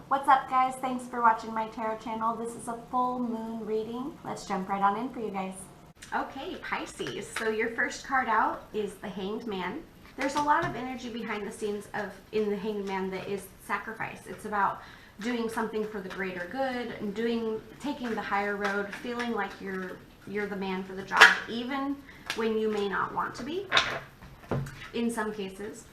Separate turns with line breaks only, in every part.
What's up, guys? Thanks for watching my tarot channel. This is a full moon reading. Let's jump right on in for you guys. Okay, Pisces. So your first card out is the Hanged Man. There's a lot of energy behind the scenes in the Hanged Man that is sacrifice. It's about doing something for the greater good and taking the higher road, feeling like you're the man for the job, even when you may not want to be. In some cases.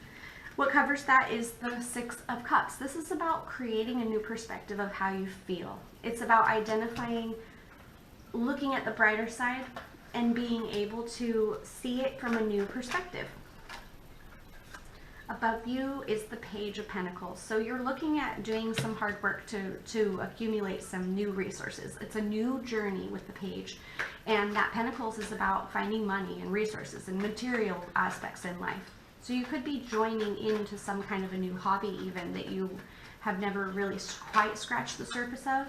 What covers that is the Six of Cups. This is about creating a new perspective of how you feel. It's about identifying, looking at the brighter side, and being able to see it from a new perspective. Above you is the Page of Pentacles. So you're looking at doing some hard work to accumulate some new resources. It's a new journey with the Page. And that Pentacles is about finding money and resources and material aspects in life. So you could be joining into some kind of a new hobby even that you have never really quite scratched the surface of.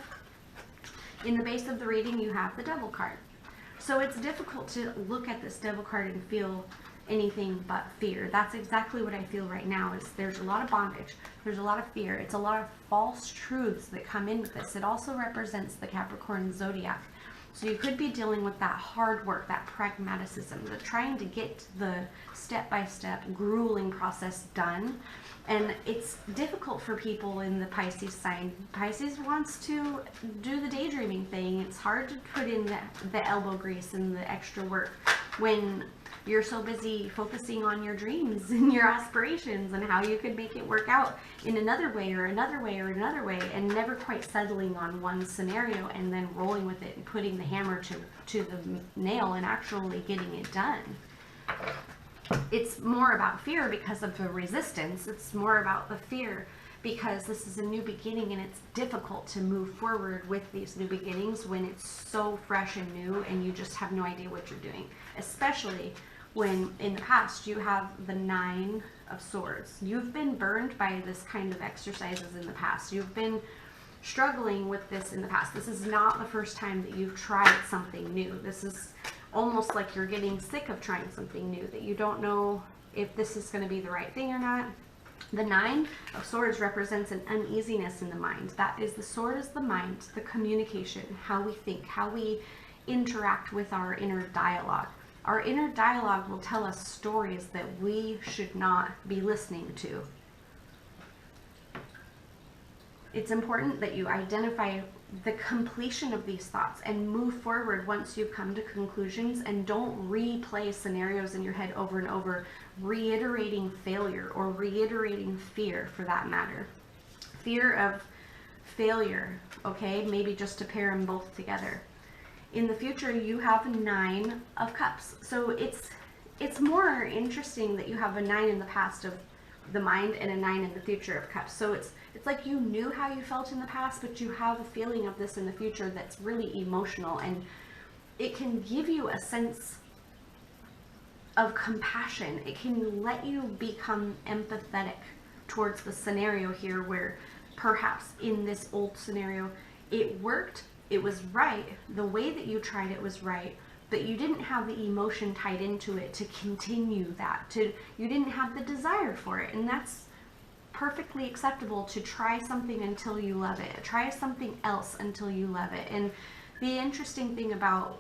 In the base of the reading, you have the Devil card. So it's difficult to look at this Devil card and feel anything but fear. That's exactly what I feel right now. Is there's a lot of bondage. There's a lot of fear. It's a lot of false truths that come in with this. It also represents the Capricorn zodiac. So you could be dealing with that hard work, that pragmaticism, the trying to get the step-by-step grueling process done. And it's difficult for people in the Pisces sign. Pisces wants to do the daydreaming thing. It's hard to put in the elbow grease and the extra work when you're so busy focusing on your dreams and your aspirations and how you could make it work out in another way or another way or another way, and never quite settling on one scenario and then rolling with it and putting the hammer to the nail and actually getting it done. It's more about fear because of the resistance. It's more about the fear because this is a new beginning, and it's difficult to move forward with these new beginnings when it's so fresh and new and you just have no idea what you're doing, especially when in the past you have the Nine of Swords. You've been burned by this kind of exercises in the past. You've been struggling with this in the past. This is not the first time that you've tried something new. This is almost like you're getting sick of trying something new, that you don't know if this is going to be the right thing or not. The Nine of Swords represents an uneasiness in the mind. That is, the sword is the mind, the communication, how we think, how we interact with our inner dialogue. Our inner dialogue will tell us stories that we should not be listening to. It's important that you identify the completion of these thoughts and move forward once you've come to conclusions, and don't replay scenarios in your head over and over, reiterating failure or reiterating fear for that matter. Fear of failure, okay? Maybe just to pair them both together. In the future, you have a Nine of Cups. So it's more interesting that you have a 9 in the past of the mind and a 9 in the future of Cups. So it's like you knew how you felt in the past, but you have a feeling of this in the future that's really emotional, and it can give you a sense of compassion. It can let you become empathetic towards the scenario here, where perhaps in this old scenario it worked, it was right, the way that you tried it was right, but you didn't have the emotion tied into it to continue that, you didn't have the desire for it. And that's perfectly acceptable, to try something until you love it, try something else until you love it. And the interesting thing about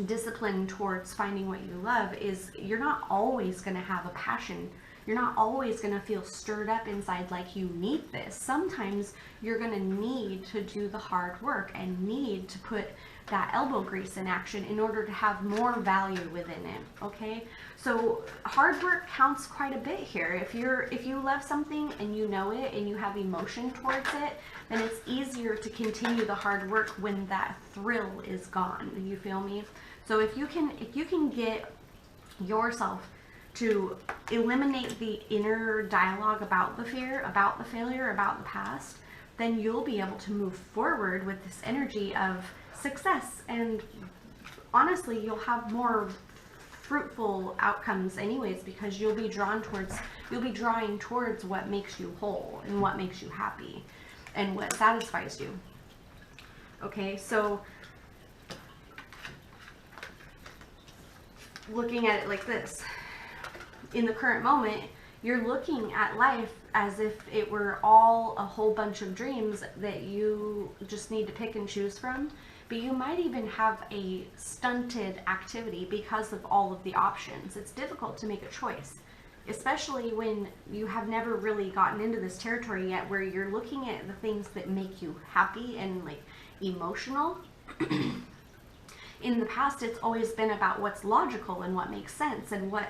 discipline towards finding what you love is you're not always going to have a passion. You're not always going to feel stirred up inside like you need this. Sometimes you're going to need to do the hard work and need to put that elbow grease in action in order to have more value within it, okay? So hard work counts quite a bit here. If you love something and you know it and you have emotion towards it, then it's easier to continue the hard work when that thrill is gone. You feel me? So if you can get yourself to eliminate the inner dialogue about the fear, about the failure, about the past, then you'll be able to move forward with this energy of success. And honestly, you'll have more fruitful outcomes anyways, because you'll be drawing towards what makes you whole and what makes you happy and what satisfies you. Okay, so looking at it like this, in the current moment, you're looking at life as if it were all a whole bunch of dreams that you just need to pick and choose from. But you might even have a stunted activity because of all of the options. It's difficult to make a choice, especially when you have never really gotten into this territory yet, where you're looking at the things that make you happy and like emotional. In the past, it's always been about what's logical and what makes sense and what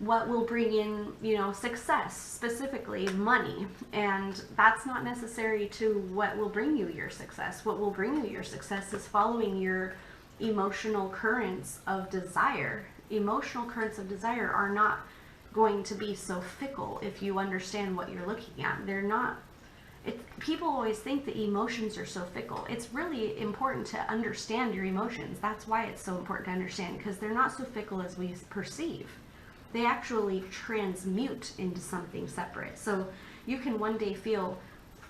will bring in, you know, success, specifically money. And that's not necessary to what will bring you your success. What will bring you your success is following your emotional currents of desire. Emotional currents of desire are not going to be so fickle if you understand what you're looking at. They're not. People always think that emotions are so fickle. It's really important to understand your emotions. That's why it's so important to understand, because they're not so fickle as we perceive. They actually transmute into something separate. So you can one day feel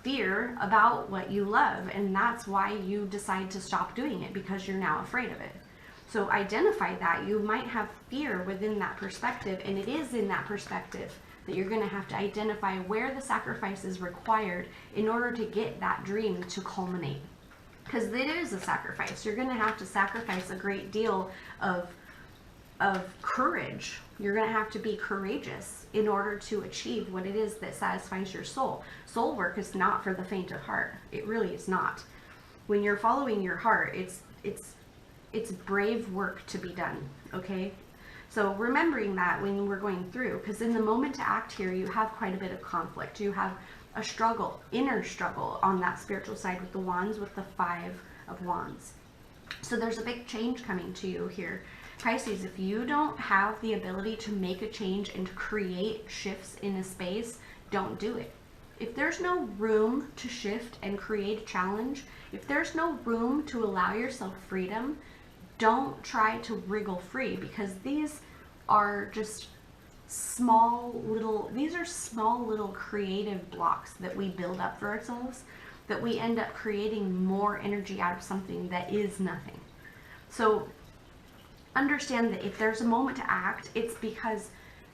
fear about what you love, and that's why you decide to stop doing it, because you're now afraid of it. So identify that. You might have fear within that perspective, and it is in that perspective that you're going to have to identify where the sacrifice is required in order to get that dream to culminate. Because it is a sacrifice. You're going to have to sacrifice a great deal of courage. You're going to have to be courageous in order to achieve what it is that satisfies your soul. Soul work is not for the faint of heart. It really is not. When you're following your heart, it's brave work to be done, okay? So remembering that when we're going through, because in the moment to act here, you have quite a bit of conflict. You have a struggle, inner struggle on that spiritual side with the wands, with the 5 of Wands. So there's a big change coming to you here. Pisces, if you don't have the ability to make a change and to create shifts in a space, don't do it. If there's no room to shift and create a challenge, if there's no room to allow yourself freedom, don't try to wriggle free, because these are just small little creative blocks that we build up for ourselves, that we end up creating more energy out of something that is nothing. So understand that if there's a moment to act, it's because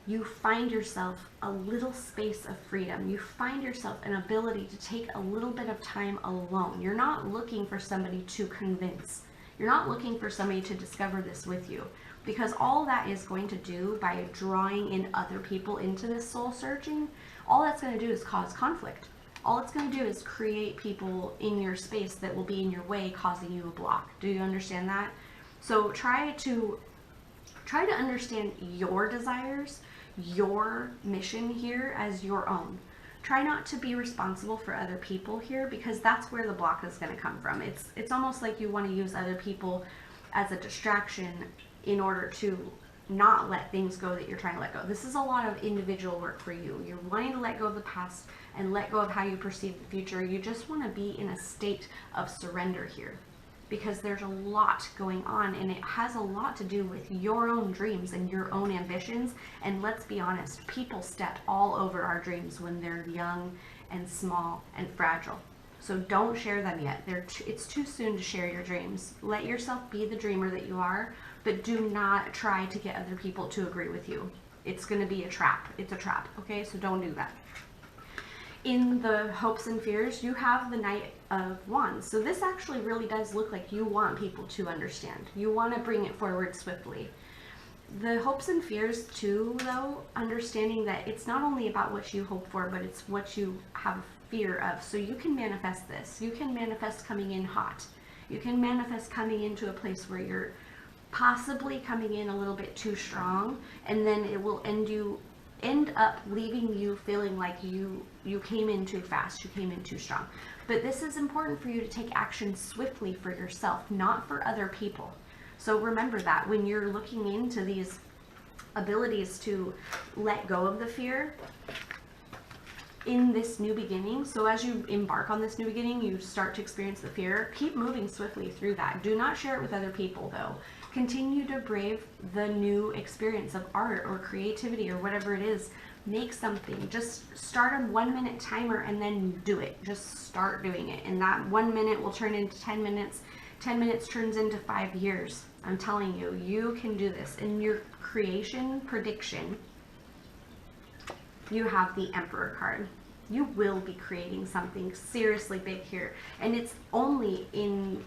you find yourself a little space of freedom. You find yourself an ability to take a little bit of time alone. You're not looking for somebody to convince. You're not looking for somebody to discover this with you, because all that is going to do by drawing in other people into this soul searching, all that's going to do is cause conflict. All it's going to do is create people in your space that will be in your way, causing you a block. Do you understand that? So try to understand your desires, your mission here as your own. Try not to be responsible for other people here, because that's where the block is going to come from. It's almost like you want to use other people as a distraction in order to not let things go that you're trying to let go. This is a lot of individual work for you. You're wanting to let go of the past and let go of how you perceive the future. You just want to be in a state of surrender here, because there's a lot going on, and it has a lot to do with your own dreams and your own ambitions. And let's be honest, people step all over our dreams when they're young and small and fragile. So don't share them yet. It's too soon to share your dreams. Let yourself be the dreamer that you are, but do not try to get other people to agree with you. It's going to be a trap. It's a trap, okay? So don't do that. In the hopes and fears, you have the Knight of Wands. So this actually really does look like you want people to understand. You want to bring it forward swiftly. The hopes and fears too, though, understanding that it's not only about what you hope for, but it's what you have fear of. So you can manifest this. You can manifest coming in hot. You can manifest coming into a place where you're possibly coming in a little bit too strong, and then it will end up leaving you feeling like you came in too fast, you came in too strong. But this is important for you to take action swiftly for yourself, not for other people. So remember that when you're looking into these abilities to let go of the fear in this new beginning. So as you embark on this new beginning, you start to experience the fear. Keep moving swiftly through that. Do not share it with other people, though. Continue to brave the new experience of art or creativity or whatever it is. Make something. Just start a 1-minute timer and then do it. Just start doing it. And that 1 minute will turn into 10 minutes. 10 minutes turns into 5 years. I'm telling you, you can do this. In your creation prediction, you have the Emperor card. You will be creating something seriously big here. And it's only in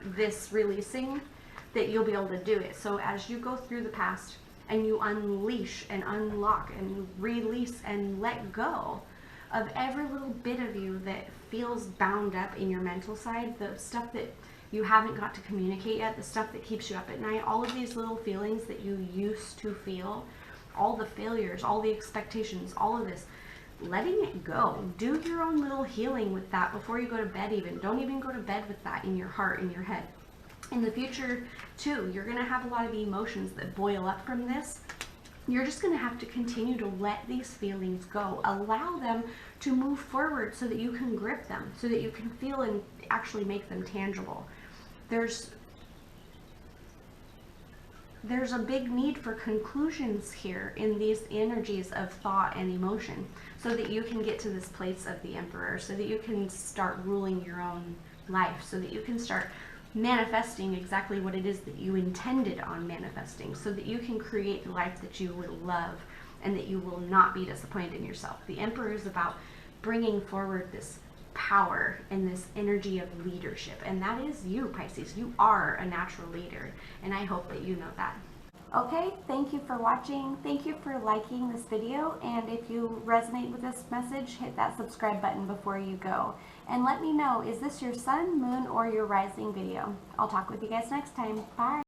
this releasing that you'll be able to do it. So as you go through the past and you unleash and unlock and release and let go of every little bit of you that feels bound up in your mental side, the stuff that you haven't got to communicate yet, the stuff that keeps you up at night, all of these little feelings that you used to feel, all the failures, all the expectations, all of this, letting it go. Do your own little healing with that before you go to bed even. Don't even go to bed with that in your heart, in your head. In the future, too, you're going to have a lot of emotions that boil up from this. You're just going to have to continue to let these feelings go. Allow them to move forward so that you can grip them, so that you can feel and actually make them tangible. There's a big need for conclusions here in these energies of thought and emotion, so that you can get to this place of the Emperor, so that you can start ruling your own life, so that you can start manifesting exactly what it is that you intended on manifesting, so that you can create the life that you would love and that you will not be disappointed in yourself. The Emperor is about bringing forward this power and this energy of leadership, and that is you, Pisces. You are a natural leader, and I hope that you know that. Okay, thank you for watching. Thank you for liking this video, and if you resonate with this message, hit that subscribe button before you go. And let me know, is this your sun, moon, or your rising video? I'll talk with you guys next time. Bye!